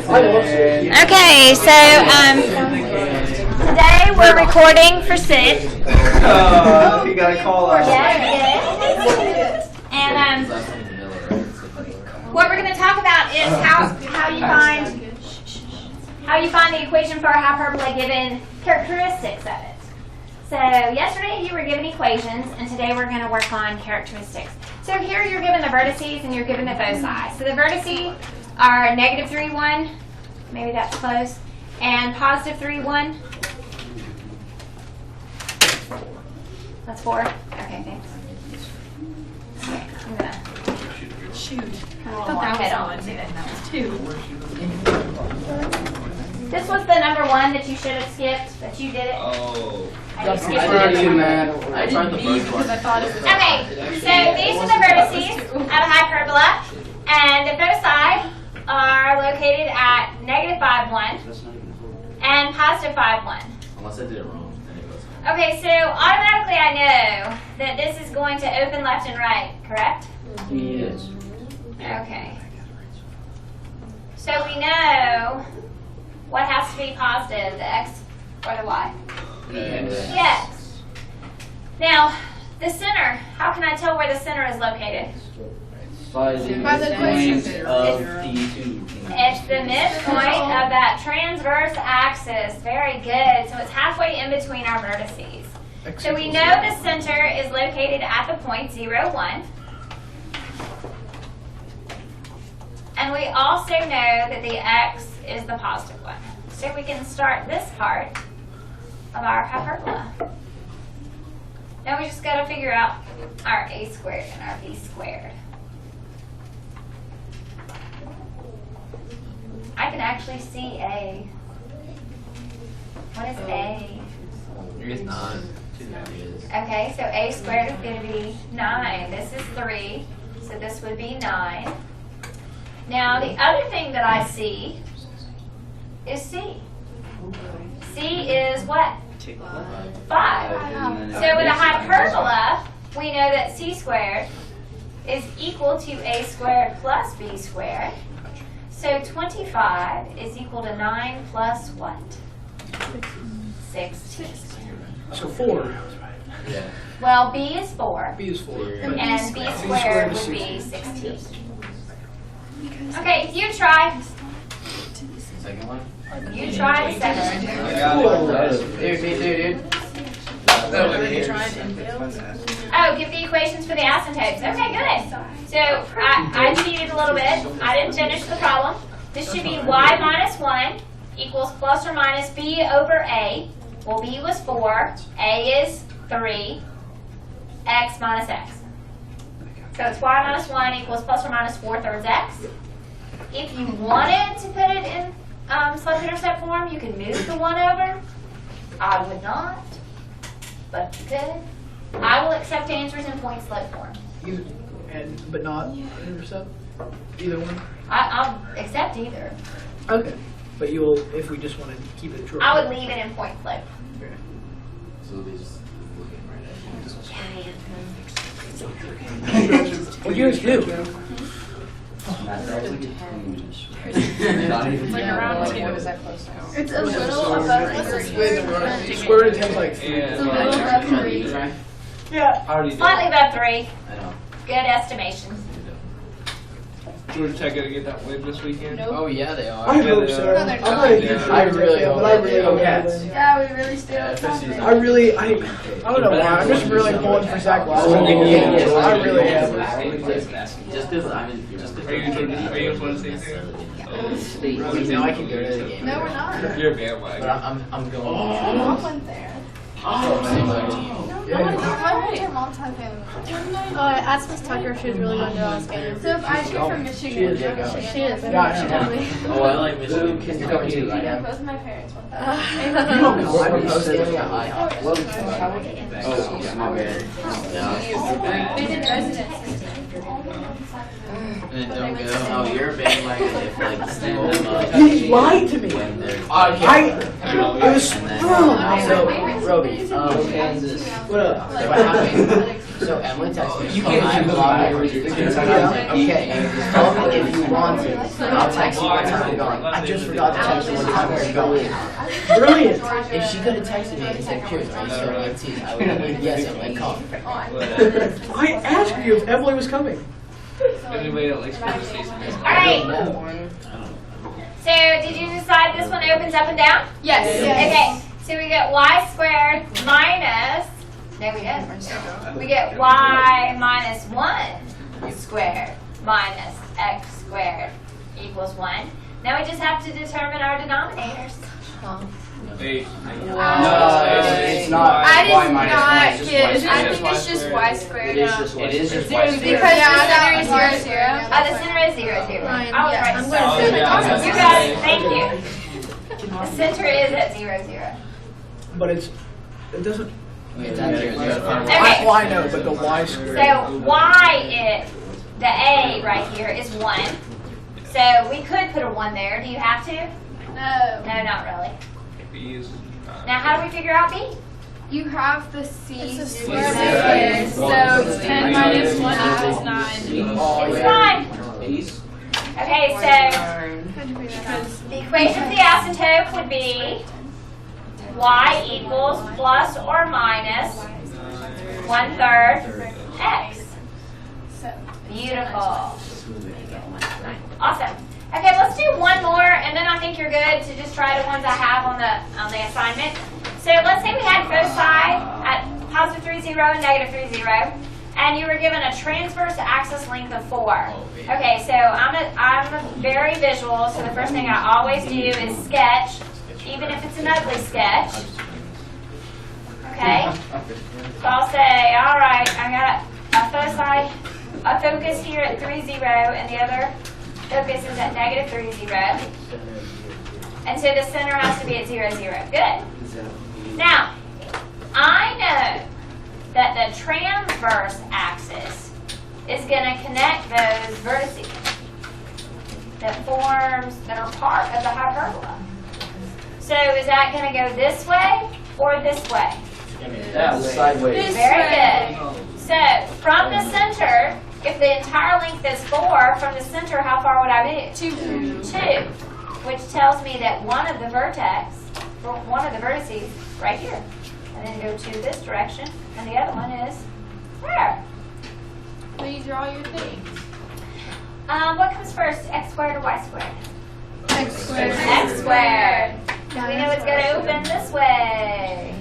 Okay, so today we're recording for Sid. You got a call out. Yes, and what we're going to talk about is how you find the equation for a hyperbola given characteristics of it. So yesterday you were given equations, and today we're going to work on characteristics. So here you're given the vertices and you're given the foci. So the vertices are negative 3, 1, maybe that's close, and positive 3, 1. That's 4. Okay, thanks. Okay, I'm going to Shoot. put a little more head on. That was 2. This was the number 1 that you should have skipped, but you did it. Oh. I just skipped I it. did mad. I tried the first one. Because I thought it was Okay, so these are the vertices of a hyperbola, and the foci are located at negative 5, 1 and positive 5, 1. Unless I did it wrong, then it goes. Okay, so automatically I know that this is going to open left and right, correct? Yes. Okay. So we know what has to be positive, the x or the y? Yes. Now, the center, how can I tell where the center is located? By the equation. point of the two. It's the midpoint of that transverse axis. Very good. So it's halfway in between our vertices. So we know the center is located at the point 0, 1. And we also know that the x is the positive one. So we can start this part of our hyperbola. Now we just got to figure out our a squared and our b squared. I can actually see a. What is a? It's not. Okay, so a squared is going to be 9. This is 3, so this would be 9. Now the other thing that I see is c. C is what? 5. So with a hyperbola, we know that c squared is equal to a squared plus b squared. So 25 is equal to 9 plus what? 16. So 4. Yeah. Well, b is 4. B is 4. And b squared would be 16. Okay, you try. Second one? You try the second one. Oh, give the equations for the asymptotes. Okay, good. So I cheated a little bit. I didn't finish the problem. This should be y minus 1 equals plus or minus b over a. Well, b was 4. A is 3. X minus x. So it's y minus 1 equals plus or minus 4/3 x. If you wanted to put it in slope-intercept form, you could move the 1 over. I would not, but you could. I will accept answers in point slope form. But not intercept? Either one? I'll accept either. Okay. But you will, if we just want to keep it short. I would leave it in point slope. Okay. So they just looking right at you. What yours do? It's like around 2. Is that close to home? It's a little above 3. Square root of 10 is like 3. It's a little above 3. Yeah, slightly above 3. I know. Good estimation. Georgia Tech gonna get that win this weekend? Nope. Oh yeah, they are. I hope so. No, they're I'm not a not. huge I really fan, hope but I they really go hope Cats. they win. Yeah, we really still. Yeah, especially I don't know why. I'm just really pulling for Zach Wilson. I really am. Just because I'm in. Are you in Florida State too? No, I can go to the game. No, we're not. You're a But bandwagon. I'm going. Mom went there. I went to multi-family. Ask Miss Tucker if she's really going to go to this game. So if I came from Michigan, She is. Yeah, she Totally. Oh, I like Michigan. Kids are coming too. yeah, both my parents went there. I'm posting. Oh, my bad. Yeah. They did residency. And don't go. Oh, you're a bandwagon if like stand up. He lied to me. When there's It was. So Roby, Kansas. What up? what happened? So Emily texted me. You can't do Okay, tell me if you want to. I'll text you what time you're going. I just forgot to text her what time we're going. Brilliant. If she could have texted me and said, "Pierce, are you starting at 2?" I would have been yes, Emily, come. I asked you if Emily was coming. Anybody that likes to say something? All right. So did you decide this one opens up and down? Yes. Okay. So we get y squared minus. There we go. We get y minus 1 squared minus x squared equals 1. Now we just have to determine our denominators. Wait. It's not. I did Y minus one, not it's just get. Y I squared. think it's just y squared. It is just Y squared. Because the center is 0, 0. Oh, the center is 0, 0. Fine, I was yeah, right. I'm So gonna say that. you guys, thank you. The center is at 0, 0. But it doesn't. It's at 0, 0. Okay. Well, I know, but the y squared. So y, the a right here is 1. So we could put a 1 there. Do you have to? No. No, not really. B is Now how do we figure out b? You have the c square squared, so root. 10 minus 1 equals 9. It's 9. Okay, so the equation for the asymptote would be y equals plus or minus 1/3 x. Beautiful. Awesome. Okay, let's do one more, and then I think you're good to just try the ones I have on the assignment. So let's say we had foci at positive 3, 0 and negative 3, 0, and you were given a transverse axis length of 4. Okay, so I'm very visual, so the first thing I always do is sketch, even if it's an ugly sketch. Okay? So I'll say, all right, I got a foci, a focus here at 3, 0, and the other focus is at negative 3, 0. And so the center has to be at 0, 0. Good. Now, I know that the transverse axis is going to connect those vertices that are part of the hyperbola. So is that going to go this way or this way? Sideways. Very good. So from the center, if the entire length is 4, from the center, how far would I move? 2, which tells me that one of the vertices, right here, and then go to this direction, and the other one is where? Please draw your thing. What comes first, x squared or y squared? X squared. X squared. We know it's going to open this way.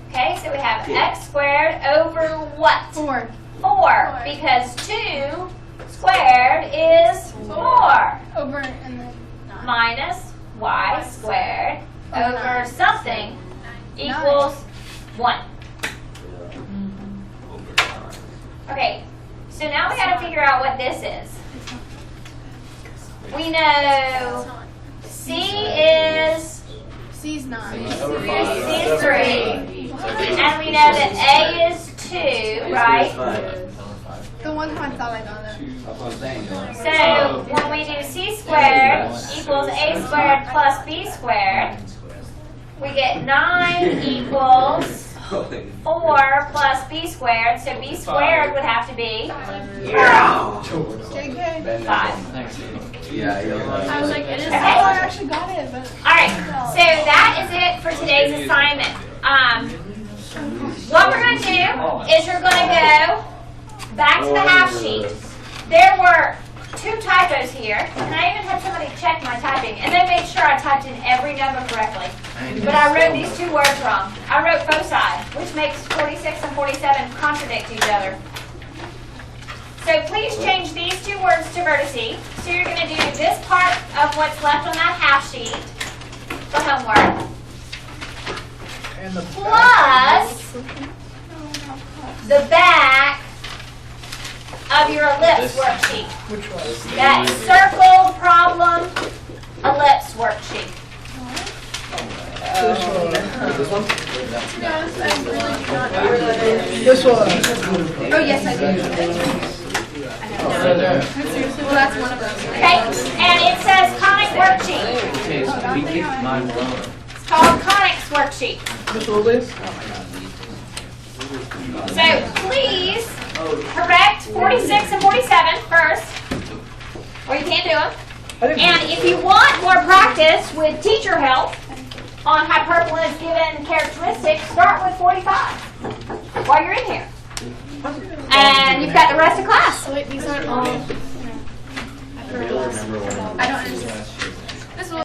Okay, so we have x squared over what? 4. 4, because 2 squared is 4. Over and then 9. Minus y squared over something equals 1. Okay, so now we got to figure out what this is. We know C is C's 9. C is 3. And we know that A is 2, right? The one time I thought I got it. So when we do C squared equals A squared plus B squared, we get 9 equals 4 plus B squared. So B squared would have to be JK. 5. Yeah, I was like, it is. Okay. Oh, I actually got it, but. Alright, so that is it for today's assignment. What we're going to do is you're going to go back to the half sheet. There were 2 typos here, and I even had somebody check my typing, and they made sure I typed in every number correctly. But I wrote these 2 words wrong. I wrote foci, which makes 46 and 47 contradict each other. So please change these 2 words to vertices. So you're going to do this part of what's left on that half sheet for homework, And the plus the back of your ellipse worksheet. which one? That circle problem ellipse worksheet. This one? Yes, I really do not know. This one. Oh, yes, I do. Well, that's one of those. Okay? And it says comic worksheet. Okay, so we get mine wrong. It's called conics worksheet. Miss Lewis? So please correct 46 and 47 first, or you can't do them. And if you want more practice with teacher help on hyperbolas given characteristics, start with 45 while you're in here. And you've got the rest of class. So wait, these aren't all. I don't understand.